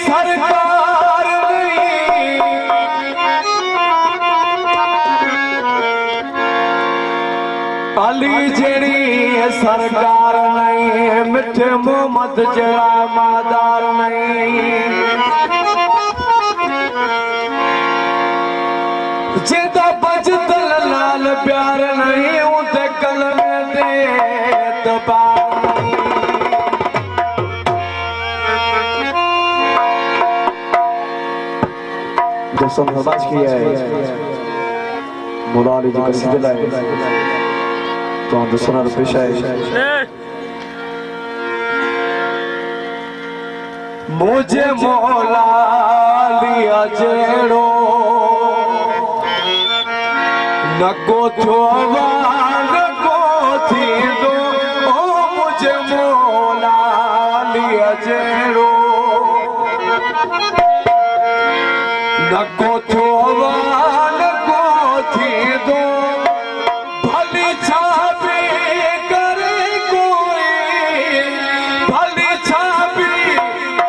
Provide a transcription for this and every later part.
सरकार नहीं, अली जेड़ी सरकार नहीं, मिठे मोहम्मद जड़ा मादार नहीं, जेदा बजद लाल प्यार नहीं, उते कलमे दे एतबार नहीं। जैसा नमाज किया है मौला अली जी का सिजदा है तो हम दूसरा पेशा है। मुझे मौला लिया जेड़ो नको थो नको थी दो, ओ मुझे मौला लिया जेड़ो नको थो नको थी दो, भली छापी करे कोई, भली छापी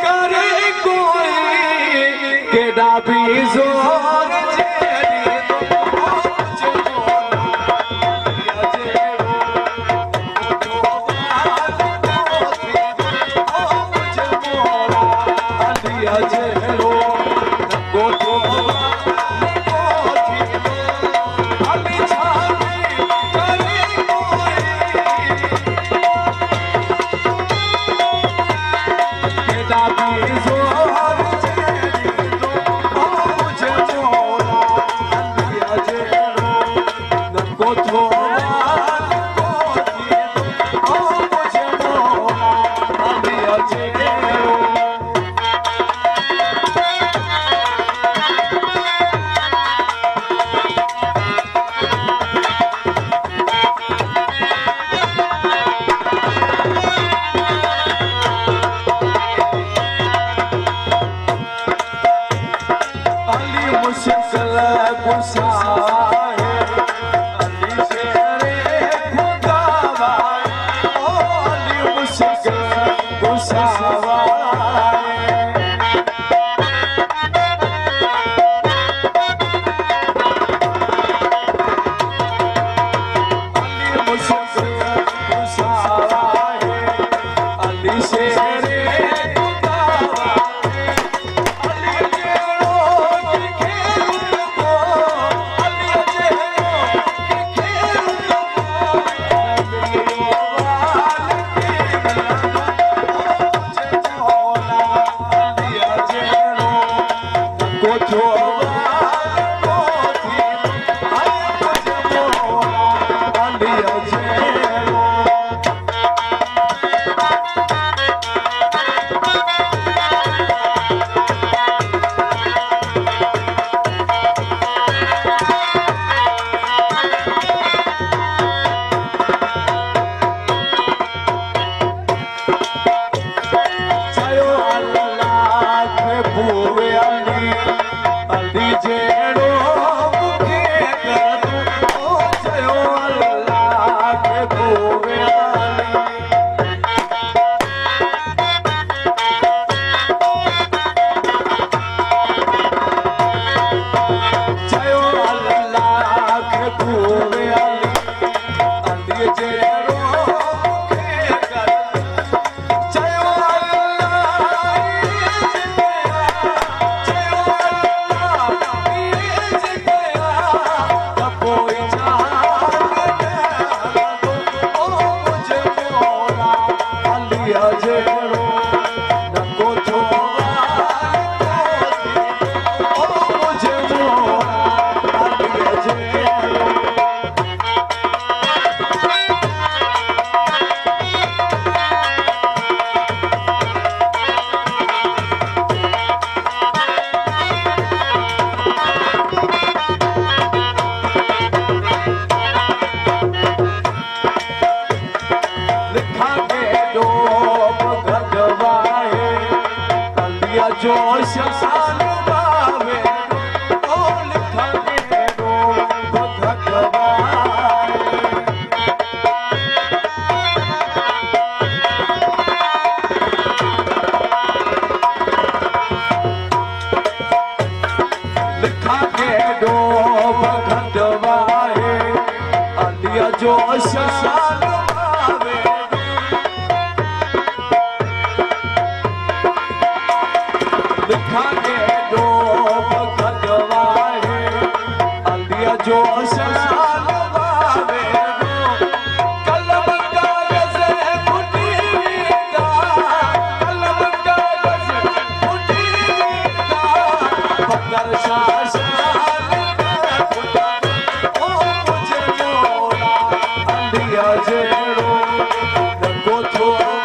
करे कोई, केड़ा भी जोर जो शान पावे लिखांगे दो भगवाए अलिया जो शान पावे कलम कागज फुटी कलम कागज फुटी पत्थर शासन ओ मुझे मोला अलिया जेड़ो रंगो थोड़ा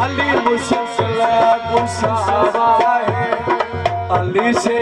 अली मुश्किल कुशावा है अली से